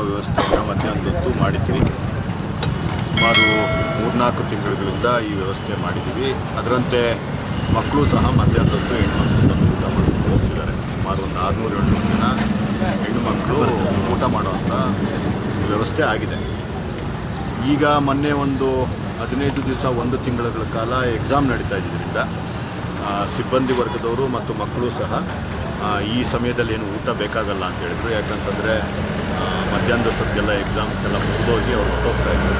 ವ್ಯವಸ್ಥೆಯನ್ನು ಮಧ್ಯಾಹ್ನದೊತ್ತು ಮಾಡಿದ್ವಿ. ಸುಮಾರು 3-4 ತಿಂಗಳುಗಳಿಂದ ಈ ವ್ಯವಸ್ಥೆ ಮಾಡಿದ್ದೀವಿ. ಅದರಂತೆ ಮಕ್ಕಳು ಸಹ ಮಧ್ಯಾಹ್ನದೊತ್ತು ಹೆಣ್ಣುಮಕ್ಕಳು ಊಟ ಮಾಡ್ಕೊಂಡು ಹೋಗ್ತಿದ್ದಾರೆ. ಸುಮಾರು ಒಂದು 600-700 ಜನ ಹೆಣ್ಣುಮಕ್ಕಳು ಊಟ ಮಾಡುವಂಥ ವ್ಯವಸ್ಥೆ ಆಗಿದೆ. ಈಗ ಮೊನ್ನೆ ಒಂದು 15 ದಿವಸ 1 ತಿಂಗಳ ಕಾಲ ಎಕ್ಸಾಮ್ ನಡೀತಾ ಇದ್ದರಿಂದ ಸಿಬ್ಬಂದಿ ವರ್ಗದವರು ಮತ್ತು ಮಕ್ಕಳು ಸಹ ಈ ಸಮಯದಲ್ಲಿ ಏನು ಊಟ ಬೇಕಾಗಲ್ಲ ಅಂತ ಹೇಳಿದರು. ಯಾಕಂತಂದರೆ ಮಧ್ಯಾಹ್ನದಷ್ಟೊತ್ತಿಗೆಲ್ಲ ಎಕ್ಸಾಮ್ಸ್ ಎಲ್ಲ ಮುಗಿದೋಗಿ ಅವ್ರು ಹೊರಟೋಗ್ತಾಯಿದ್ರು,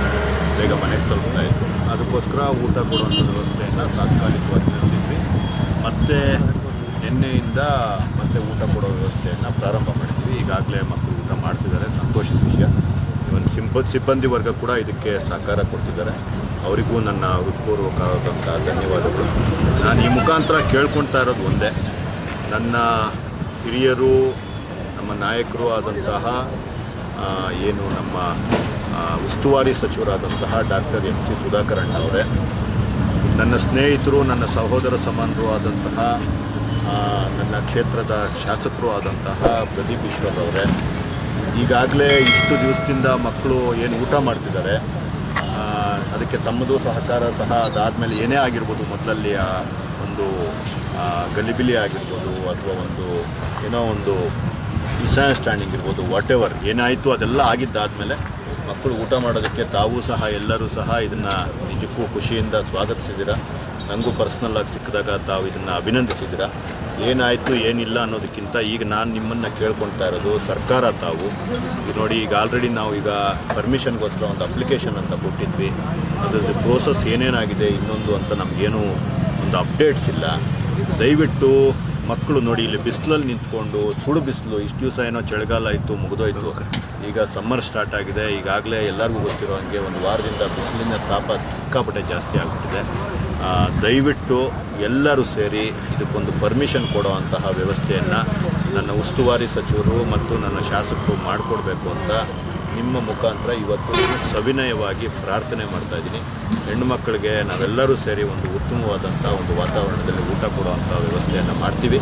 ಬೇಗ ಮನೆಗೆ ತಲುಪ್ತಾಯಿದ್ರು. ಅದಕ್ಕೋಸ್ಕರ ಊಟ ಕೊಡುವಂಥ ವ್ಯವಸ್ಥೆಯನ್ನು ತಾತ್ಕಾಲಿಕವಾಗಿ ನಿಲ್ಲಿಸಿದ್ವಿ. ಮತ್ತು ನಿನ್ನೆಯಿಂದ ಮತ್ತೆ ಊಟ ಕೊಡೋ ವ್ಯವಸ್ಥೆಯನ್ನು ಪ್ರಾರಂಭ ಮಾಡಿದ್ವಿ. ಈಗಾಗಲೇ ಮಕ್ಕಳು ಊಟ ಮಾಡ್ತಿದ್ದಾರೆ, ಸಂತೋಷದ ವಿಷಯ. ಇವನ್ ಸಿಬ್ಬಂದಿ ವರ್ಗ ಕೂಡ ಇದಕ್ಕೆ ಸಹಕಾರ ಕೊಡ್ತಿದ್ದಾರೆ. ಅವರಿಗೂ ನನ್ನ ಹೃತ್ಪೂರ್ವಕವಾದಂಥ ಧನ್ಯವಾದಗಳು. ನಾನು ಈ ಮುಖಾಂತರ ಕೇಳ್ಕೊಳ್ತಾ ಇರೋದು ಒಂದೇ, ನನ್ನ ಹಿರಿಯರು, ನಮ್ಮ ನಾಯಕರು ಆದಂತಹ ಏನು ನಮ್ಮ ಉಸ್ತುವಾರಿ ಸಚಿವರಾದಂತಹ ಡಾಕ್ಟರ್ MC ಸುಧಾಕರ್ ಅಣ್ಣ ಅವರೇ, ನನ್ನ ಸ್ನೇಹಿತರು, ನನ್ನ ಸಹೋದರ ಸಮಾನರು ಆದಂತಹ ನನ್ನ ಕ್ಷೇತ್ರದ ಶಾಸಕರು ಆದಂತಹ ಪ್ರದೀಪ್ ಈಶ್ವರ್ ಅವರೇ, ಈಗಾಗಲೇ ಇಷ್ಟು ದಿವಸದಿಂದ ಮಕ್ಕಳು ಏನು ಊಟ ಮಾಡ್ತಿದ್ದಾರೆ ಅದಕ್ಕೆ ತಮ್ಮದು ಸಹಕಾರ ಸಹ ಅದಾದಮೇಲೆ ಏನೇ ಆಗಿರ್ಬೋದು, ಮೊದಲಲ್ಲಿ ಒಂದು ಗಲಿಬಿಲಿ ಆಗಿರ್ಬೋದು ಅಥವಾ ಏನೋ ಒಂದು ಮಿಸ್ಅಂಡರ್ಸ್ಟ್ಯಾಂಡಿಂಗ್ ಇರ್ಬೋದು, ವಾಟ್ ಎವರ್ ಏನಾಯಿತು ಅದೆಲ್ಲ ಆಗಿದ್ದಾದಮೇಲೆ ಮಕ್ಕಳು ಊಟ ಮಾಡೋದಕ್ಕೆ ತಾವೂ ಸಹ ಎಲ್ಲರೂ ಸಹ ಇದನ್ನು ನಿಜಕ್ಕೂ ಖುಷಿಯಿಂದ ಸ್ವಾಗತಿಸಿದ್ದೀರ. ನನಗೂ ಪರ್ಸ್ನಲ್ಲಾಗಿ ಸಿಕ್ಕಿದಾಗ ತಾವು ಇದನ್ನು ಅಭಿನಂದಿಸಿದ್ದೀರ. ಏನಾಯಿತು ಏನಿಲ್ಲ ಅನ್ನೋದಕ್ಕಿಂತ ಈಗ ನಾನು ನಿಮ್ಮನ್ನು ಕೇಳ್ಕೊಳ್ತಾ ಇರೋದು, ಸರ್ಕಾರ ತಾವು ಈಗ ನೋಡಿ, ಈಗ ಆಲ್ರೆಡಿ ನಾವು ಈಗ ಪರ್ಮಿಷನ್ಗೋಸ್ಕರ ಒಂದು ಅಪ್ಲಿಕೇಶನ್ ಅಂತ ಕೊಟ್ಟಿದ್ವಿ. ಅದರದ್ದು ಪ್ರೋಸೆಸ್ ಏನೇನಾಗಿದೆ ಇನ್ನೊಂದು ಅಂತ ನಮಗೇನು ಒಂದು ಅಪ್ಡೇಟ್ಸ್ ಇಲ್ಲ. ದಯವಿಟ್ಟು ಮಕ್ಕಳು ನೋಡಿ, ಇಲ್ಲಿ ಬಿಸಿಲಲ್ಲಿ ನಿಂತ್ಕೊಂಡು ಸುಡು ಬಿಸಿಲು, ಇಷ್ಟು ದಿವಸ ಏನೋ ಚಳಿಗಾಲ ಇತ್ತು ಮುಗಿದೋಯ್ತು, ಈಗ ಸಮ್ಮರ್ ಸ್ಟಾರ್ಟ್ ಆಗಿದೆ. ಈಗಾಗಲೇ ಎಲ್ಲರಿಗೂ ಗೊತ್ತಿರೋ ಹಾಗೆ ಒಂದು ವಾರದಿಂದ ಬಿಸಿಲಿನ ತಾಪ ಸಿಕ್ಕಾಪಟ್ಟೆ ಜಾಸ್ತಿ ಆಗಿಬಿಟ್ಟಿದೆ. ದಯವಿಟ್ಟು ಎಲ್ಲರೂ ಸೇರಿ ಇದಕ್ಕೊಂದು ಪರ್ಮಿಷನ್ ಕೊಡುವಂತಹ ವ್ಯವಸ್ಥೆಯನ್ನು ನನ್ನ ಉಸ್ತುವಾರಿ ಸಚಿವರು ಮತ್ತು ನನ್ನ ಶಾಸಕರು ಮಾಡಿಕೊಡ್ಬೇಕು ಅಂತ ನಿಮ್ಮ ಮುಖಾಂತರ ಇವತ್ತು ಸವಿನಯವಾಗಿ ಪ್ರಾರ್ಥನೆ ಮಾಡ್ತಾಯಿದ್ದೀನಿ. ಹೆಣ್ಣು ಮಕ್ಕಳಿಗೆ ನಾವೆಲ್ಲರೂ ಸೇರಿ ಒಂದು ಉತ್ತಮವಾದಂಥ ಒಂದು ವಾತಾವರಣದಲ್ಲಿ ಊಟ ಕೊಡುವಂಥ ವ್ಯವಸ್ಥೆಯನ್ನು ಮಾಡ್ತೀವಿ.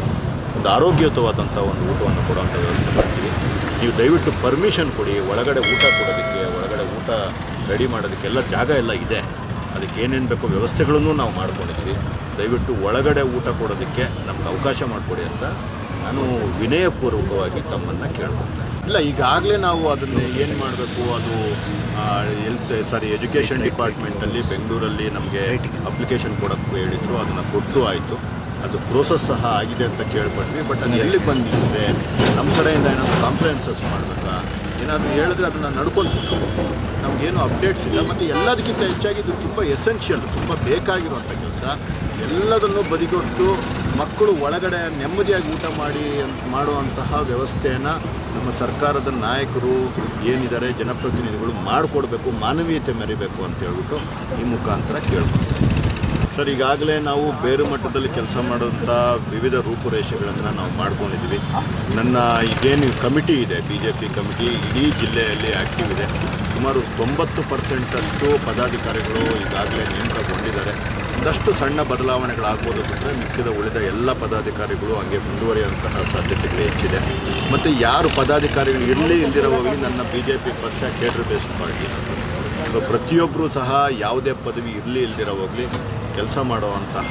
ಒಂದು ಆರೋಗ್ಯಯುತವಾದಂಥ ಒಂದು ಊಟವನ್ನು ಕೊಡುವಂಥ ವ್ಯವಸ್ಥೆ ಮಾಡ್ತೀವಿ. ನೀವು ದಯವಿಟ್ಟು ಪರ್ಮಿಷನ್ ಕೊಡಿ. ಒಳಗಡೆ ಊಟ ಕೊಡೋದಕ್ಕೆ, ಒಳಗಡೆ ಊಟ ರೆಡಿ ಮಾಡೋದಕ್ಕೆಲ್ಲ ಜಾಗ ಎಲ್ಲ ಇದೆ. ಅದಕ್ಕೆ ಏನೇನು ಬೇಕೋ ವ್ಯವಸ್ಥೆಗಳನ್ನು ನಾವು ಮಾಡ್ಕೊಂಡಿದ್ದೀವಿ. ದಯವಿಟ್ಟು ಒಳಗಡೆ ಊಟ ಕೊಡೋದಕ್ಕೆ ನಮ್ಗೆ ಅವಕಾಶ ಮಾಡಿಕೊಡಿ ಅಂತ ನಾನು ವಿನಯಪೂರ್ವಕವಾಗಿ ತಮ್ಮನ್ನು ಕೇಳ್ಕೊಳ್ತೇನೆ. ಇಲ್ಲ, ಈಗಾಗಲೇ ನಾವು ಅದನ್ನು ಏನು ಮಾಡಬೇಕು, ಅದು ಎಜುಕೇಷನ್ ಡಿಪಾರ್ಟ್ಮೆಂಟಲ್ಲಿ ಬೆಂಗಳೂರಲ್ಲಿ ನಮಗೆ ಅಪ್ಲಿಕೇಶನ್ ಕೊಡೋಕ್ಕೆ ಹೇಳಿದರು. ಅದನ್ನು ಕೊಟ್ಟು ಆಯಿತು. ಅದು ಪ್ರೋಸೆಸ್ ಸಹ ಆಗಿದೆ ಅಂತ ಕೇಳ್ಪಟ್ವಿ. ಬಟ್ ಅದು ಎಲ್ಲಿಗೆ ಬಂದಿದೆ, ನಮ್ಮ ಕಡೆಯಿಂದ ಏನಾದರೂ ಕಾಂಪ್ರಹೆನ್ಸಸ್ ಮಾಡಬೇಕಾ, ಏನಾದರೂ ಹೇಳಿದ್ರೆ ಅದನ್ನು ನಡ್ಕೊಳ್ತೀವಿ ನಾವು. ನಮಗೇನು ಅಪ್ಡೇಟ್ಸ್ ಇಲ್ಲ. ಮತ್ತು ಎಲ್ಲದಕ್ಕಿಂತ ಹೆಚ್ಚಾಗಿ ಇದು ತುಂಬ ಎಸೆನ್ಷಿಯಲ್, ತುಂಬ ಬೇಕಾಗಿರುವಂಥ ಕೆಲಸ. ಎಲ್ಲದನ್ನು ಬದಿಗೊಟ್ಟು ಮಕ್ಕಳು ಒಳಗಡೆ ನೆಮ್ಮದಿಯಾಗಿ ಊಟ ಮಾಡುವಂತಹ ವ್ಯವಸ್ಥೆಯನ್ನು ನಮ್ಮ ಸರ್ಕಾರದ ನಾಯಕರು ಏನಿದ್ದಾರೆ, ಜನಪ್ರತಿನಿಧಿಗಳು ಮಾಡಿಕೊಡ್ಬೇಕು, ಮಾನವೀಯತೆ ಮೆರಿಬೇಕು ಅಂತ ಹೇಳ್ಬಿಟ್ಟು ಈ ಮುಖಾಂತರ ಕೇಳ್ಕೊಳ್ತೇವೆ. ಸರ್, ಈಗಾಗಲೇ ನಾವು ಬೇರು ಮಟ್ಟದಲ್ಲಿ ಕೆಲಸ ಮಾಡುವಂಥ ವಿವಿಧ ರೂಪುರೇಷೆಗಳನ್ನು ನಾವು ಮಾಡ್ಕೊಂಡಿದ್ದೀವಿ. ನನ್ನ ಇದೇನು ಕಮಿಟಿ ಇದೆ, BJP ಕಮಿಟಿ ಇಡೀ ಜಿಲ್ಲೆಯಲ್ಲಿ ಆ್ಯಕ್ಟಿವ್ ಇದೆ. ಸುಮಾರು 90% ಪದಾಧಿಕಾರಿಗಳು ಈಗಾಗಲೇ ನೇಮಕಗೊಂಡಿದ್ದಾರೆ. ಒಂದಷ್ಟು ಸಣ್ಣ ಬದಲಾವಣೆಗಳಾಗ್ಬೋದು ಬಿಟ್ಟರೆ ಮಿಕ್ಕಿದ ಉಳಿದ ಎಲ್ಲ ಪದಾಧಿಕಾರಿಗಳು ಹಂಗೆ ಮುಂದುವರಿಯುವಂತಹ ಸಾಧ್ಯತೆಗಳು ಹೆಚ್ಚಿದೆ. ಮತ್ತು ಯಾರು ಪದಾಧಿಕಾರಿಗಳು ಇಲ್ದಿರೋವಾಗಲಿ ನನ್ನ BJP ಪಕ್ಷ ಕೇಡರ್ ಬೇಸ್ಡ್ ಪಾರ್ಟಿ. ಸೊ ಪ್ರತಿಯೊಬ್ಬರೂ ಸಹ ಯಾವುದೇ ಪದವಿ ಇಲ್ದಿರೋವಾಗಲಿ ಕೆಲಸ ಮಾಡುವಂತಹ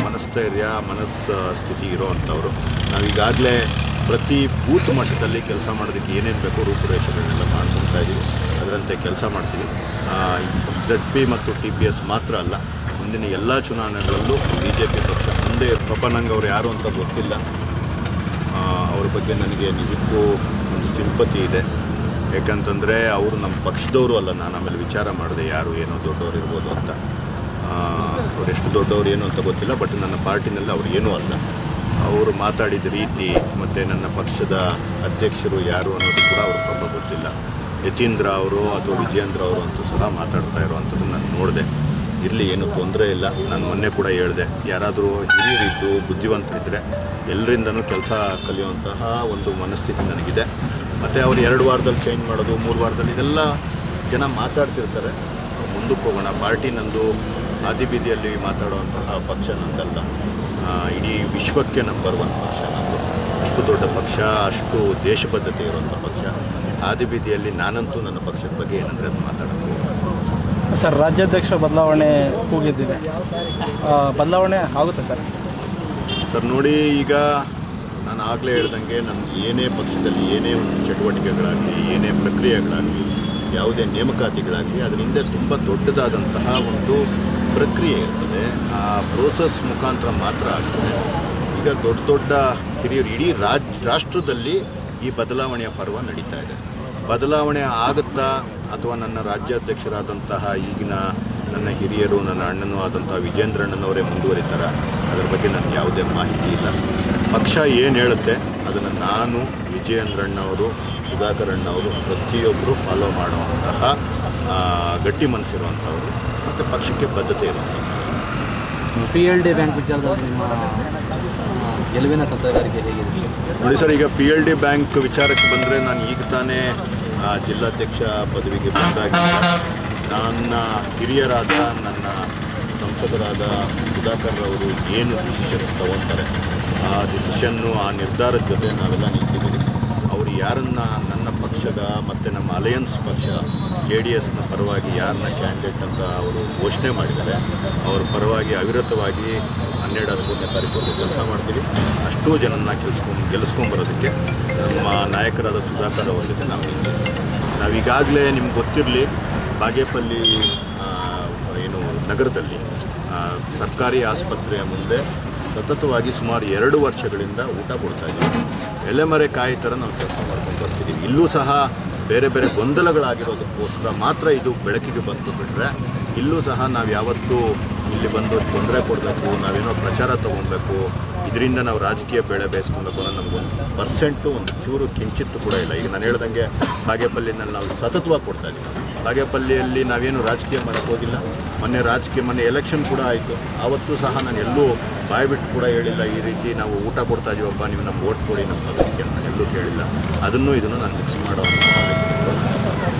ಮನಸ್ಥೈರ್ಯ, ಮನಸ್ಥಿತಿ ಇರೋವಂಥವ್ರು. ನಾವೀಗಾಗಲೇ ಪ್ರತಿ ಬೂತ್ ಮಟ್ಟದಲ್ಲಿ ಕೆಲಸ ಮಾಡೋದಕ್ಕೆ ಏನೇನು ಬೇಕೋ ರೂಪುರೇಷೆಗಳನ್ನೆಲ್ಲ ಮಾಡ್ಕೊಳ್ತಾ ಇದ್ದೀವಿ. ಅದರಂತೆ ಕೆಲಸ ಮಾಡ್ತೀವಿ. ZP ಮತ್ತು TPS ಮಾತ್ರ ಅಲ್ಲ, ಮುಂದಿನ ಎಲ್ಲ ಚುನಾವಣೆಗಳಲ್ಲೂ BJP ಪಕ್ಷ ಮುಂದೆ ನಂಗೆ ಅವ್ರು ಯಾರು ಅಂತ ಗೊತ್ತಿಲ್ಲ. ಅವ್ರ ಬಗ್ಗೆ ನನಗೆ ನಿಜಕ್ಕೂ ಒಂದು ಸಿಂಪತಿ ಇದೆ. ಯಾಕಂತಂದರೆ ಅವರು ನಮ್ಮ ಪಕ್ಷದವರು ಅಲ್ಲ. ನಾನು ಆಮೇಲೆ ವಿಚಾರ ಮಾಡಿದೆ ಯಾರು ಏನೋ ದೊಡ್ಡವರು ಇರ್ಬೋದು ಅಂತ. ಅವರೆಷ್ಟು ದೊಡ್ಡವರು ಏನು ಅಂತ ಗೊತ್ತಿಲ್ಲ, ಬಟ್ ನನ್ನ ಪಾರ್ಟಿನಲ್ಲಿ ಅವ್ರು ಏನೂ ಅಲ್ಲ. ಅವರು ಮಾತಾಡಿದ ರೀತಿ ಮತ್ತು ನನ್ನ ಪಕ್ಷದ ಅಧ್ಯಕ್ಷರು ಯಾರು ಅನ್ನೋದು ಕೂಡ ಅವ್ರ ಪಾಪ ಗೊತ್ತಿಲ್ಲ. ಯತೀಂದ್ರ ಅವರು ಅಥವಾ ವಿಜಯೇಂದ್ರ ಅವರು ಅಂತೂ ಸಹ ಮಾತಾಡ್ತಾ ಇರೋವಂಥದ್ದು ನಾನು ನೋಡಿದೆ. ಇರಲಿ, ಏನೂ ತೊಂದರೆ ಇಲ್ಲ. ನಾನು ಮೊನ್ನೆ ಕೂಡ ಹೇಳಿದೆ, ಯಾರಾದರೂ ಹಿರಿಯರಿದ್ದು ಬುದ್ಧಿವಂತರಿದ್ದರೆ ಎಲ್ಲರಿಂದನೂ ಕೆಲಸ ಕಲಿಯುವಂತಹ ಒಂದು ಮನಸ್ಥಿತಿ ನನಗಿದೆ. ಮತ್ತು ಅವರು 2 ವಾರದಲ್ಲಿ ಚೇಂಜ್ ಮಾಡೋದು, 3 ವಾರದಲ್ಲಿ, ಇದೆಲ್ಲ ಜನ ಮಾತಾಡ್ತಿರ್ತಾರೆ. ಮುಂದಕ್ಕೆ ಹೋಗೋಣ. ಪಾರ್ಟಿ ನಂದು ಹಾದಿಬೀದಿಯಲ್ಲಿ ಮಾತಾಡುವಂತಹ ಪಕ್ಷ ನಂದಲ್ಲ. ಇಡೀ ವಿಶ್ವಕ್ಕೆ ನಂಬರ್ 1 ಪಕ್ಷ ನಂದು. ಅಷ್ಟು ದೊಡ್ಡ ಪಕ್ಷ, ಅಷ್ಟು ದೇಶಬದ್ಧತೆ ಇರುವಂಥ ಪಕ್ಷ. ಹಾದಿ ಬೀದಿಯಲ್ಲಿ ನಾನಂತೂ ನನ್ನ ಪಕ್ಷದ ಬಗ್ಗೆ ಏನಂದರೆ ಅದು ಮಾತಾಡೋದು. ಸರ್, ರಾಜ್ಯಾಧ್ಯಕ್ಷ ಬದಲಾವಣೆ ಕೂಗಿದ್ದೀವಿ, ಬದಲಾವಣೆ ಆಗುತ್ತೆ ಸರ್? ಸರ್ ನೋಡಿ, ಈಗ ನಾನು ಆಗಲೇ ಹೇಳ್ದಂಗೆ ನನ್ನ ಏನೇ ಪಕ್ಷದಲ್ಲಿ ಏನೇ ಒಂದು ಚಟುವಟಿಕೆಗಳಾಗಲಿ, ಏನೇ ಪ್ರಕ್ರಿಯೆಗಳಾಗಲಿ, ಯಾವುದೇ ನೇಮಕಾತಿಗಳಾಗಲಿ, ಅದರಿಂದ ತುಂಬ ದೊಡ್ಡದಾದಂತಹ ಒಂದು ಪ್ರಕ್ರಿಯೆ ಇರ್ತದೆ. ಆ ಪ್ರೋಸೆಸ್ ಮುಖಾಂತರ ಮಾತ್ರ ಆಗ್ತದೆ. ಈಗ ದೊಡ್ಡ ದೊಡ್ಡ ಹಿರಿಯರು ಇಡೀ ರಾಷ್ಟ್ರದಲ್ಲಿ ಈ ಬದಲಾವಣೆಯ ಪರ್ವ ನಡೀತಾ ಇದೆ. ಬದಲಾವಣೆ ಆಗುತ್ತಾ ಅಥವಾ ನನ್ನ ರಾಜ್ಯಾಧ್ಯಕ್ಷರಾದಂತಹ ಈಗಿನ ನನ್ನ ಹಿರಿಯರು, ನನ್ನ ಅಣ್ಣನೂ ಆದಂಥ ವಿಜೇಂದ್ರಣ್ಣನವರೇ ಮುಂದುವರಿತಾರ, ಅದರ ಬಗ್ಗೆ ನನಗೆ ಯಾವುದೇ ಮಾಹಿತಿ ಇಲ್ಲ. ಪಕ್ಷ ಏನು ಹೇಳುತ್ತೆ ಅದನ್ನು ನಾನು, ವಿಜಯೇಂದ್ರಣ್ಣವರು, ಸುಧಾಕರ್ ಅಣ್ಣವರು ಪ್ರತಿಯೊಬ್ಬರು ಫಾಲೋ ಮಾಡುವಂತಹ ಗಟ್ಟಿ ಮನಸ್ಸಿರುವಂಥವರು ಮತ್ತು ಪಕ್ಷಕ್ಕೆ ಬದ್ಧತೆ ಇರುವಂಥದ್ದು. PLD ಬ್ಯಾಂಕ್ ವಿಚಾರದಲ್ಲಿ ನಿಮ್ಮ ಗೆಲುವಿನ ತಂತ್ರಗಾರಿಕೆ ಹೇಗಿದೆ? ನೋಡಿ ಸರ್, ಈಗ PLD ಬ್ಯಾಂಕ್ ವಿಚಾರಕ್ಕೆ ಬಂದರೆ ನಾನು ಈಗ ತಾನೇ ಜಿಲ್ಲಾಧ್ಯಕ್ಷ ಪದವಿಗೆ ಬಂದಾಗಿದ್ದ ನನ್ನ ಹಿರಿಯರಾದ ನನ್ನ ಸಂಸದರಾದ ಸುಧಾಕರ್ ಅವರು ಏನು ಡಿಸಿಷನ್ಸ್ ತಗೊತಾರೆ, ಆ ಡಿಸಿಷನ್ನು, ಆ ನಿರ್ಧಾರದ ಜೊತೆ ನಾವೆಲ್ಲ ನಿಂತಿದ್ದೀವಿ. ಅವರು ಯಾರನ್ನು ನನ್ನ ಪಕ್ಷದ ಮತ್ತು ನಮ್ಮ ಅಲಯನ್ಸ್ ಪಕ್ಷ JDSನ ಪರವಾಗಿ ಯಾರನ್ನ ಕ್ಯಾಂಡಿಡೇಟ್ ಅಂತ ಅವರು ಘೋಷಣೆ ಮಾಡಿದ್ದಾರೆ, ಅವ್ರ ಪರವಾಗಿ ಅವಿರತವಾಗಿ 12-13ನೇ ತಾರೀಕು ಕೆಲಸ ಮಾಡ್ತೀವಿ. ಅಷ್ಟೂ ಜನನ್ನ ಗೆಲ್ಲಿಸ್ಕೊಂಬರೋದಕ್ಕೆ ನಮ್ಮ ನಾಯಕರಾದ ಸುಧಾಕರ್ ಅವ್ರ ಜೊತೆ ನಾವು ನಿಂತಿದ್ದೀವಿ. ನಾವೀಗಾಗಲೇ ನಿಮ್ಗೆ ಗೊತ್ತಿರಲಿ, ಬಾಗೇಪಲ್ಲಿ ಏನು ನಗರದಲ್ಲಿ ಸರ್ಕಾರಿ ಆಸ್ಪತ್ರೆಯ ಮುಂದೆ ಸತತವಾಗಿ ಸುಮಾರು 2 ವರ್ಷಗಳಿಂದ ಊಟ ಕೊಡ್ತಾಯಿದ್ದೀವಿ. ಎಲೆಮರೆ ಕಾಯಿ ಥರ ನಾವು ಕೆಲಸ ಮಾಡ್ಕೊಂಡು ಬರ್ತಿದ್ದೀವಿ. ಇಲ್ಲೂ ಸಹ ಬೇರೆ ಬೇರೆ ಗೊಂದಲಗಳಾಗಿರೋದಕ್ಕೋಸ್ಕರ ಮಾತ್ರ ಇದು ಬೆಳಕಿಗೆ ಬಂದು ಬಿಟ್ಟರೆ, ಇಲ್ಲೂ ಸಹ ನಾವು ಯಾವತ್ತೂ ಇಲ್ಲಿ ಬಂದು ತೊಂದರೆ ಕೊಡಬೇಕು, ನಾವೇನೋ ಪ್ರಚಾರ ತೊಗೊಬೇಕು, ಇದರಿಂದ ನಾವು ರಾಜಕೀಯ ಬೆಳೆ ಬೇಯಿಸ್ಕೊಬೇಕು ಅನ್ನೋ ನಮಗೊಂದು ಒಂದು ಚೂರು ಕಿಂಚಿತ್ತು ಕೂಡ ಇಲ್ಲ. ಈಗ ನಾನು ಹೇಳ್ದಂಗೆ ಬಾಗೇಪಲ್ಲಿನಲ್ಲಿ ನಾವು ಸತತವಾಗಿ ಕೊಡ್ತಾಯಿದ್ದೀವಿ. ಬಾಗೇಪಲ್ಲಿಯಲ್ಲಿ ನಾವೇನು ರಾಜಕೀಯ ಮಾಡೋಕ್ಕೆ ಹೋಗಿಲ್ಲ. ಮೊನ್ನೆ ಎಲೆಕ್ಷನ್ ಕೂಡ ಆಯಿತು. ಆವತ್ತೂ ಸಹ ನಾನು ಎಲ್ಲೂ ಬಾಯ್ಬಿಟ್ಟು ಕೂಡ ಹೇಳಿಲ್ಲ, ಈ ರೀತಿ ನಾವು ಊಟ ಕೊಡ್ತಾ ಇದೀವಪ್ಪ, ನೀವು ನಮ್ಗೆ ಓಟ್ ಕೊಡಿ ನಮ್ಮ ಪಕ್ಷಕ್ಕೆ ಅಂತ ಎಲ್ಲೂ ಹೇಳಿಲ್ಲ. ಅದನ್ನು ಇದನ್ನು ನಾನು ಮಿಕ್ಸ್ ಮಾಡೋ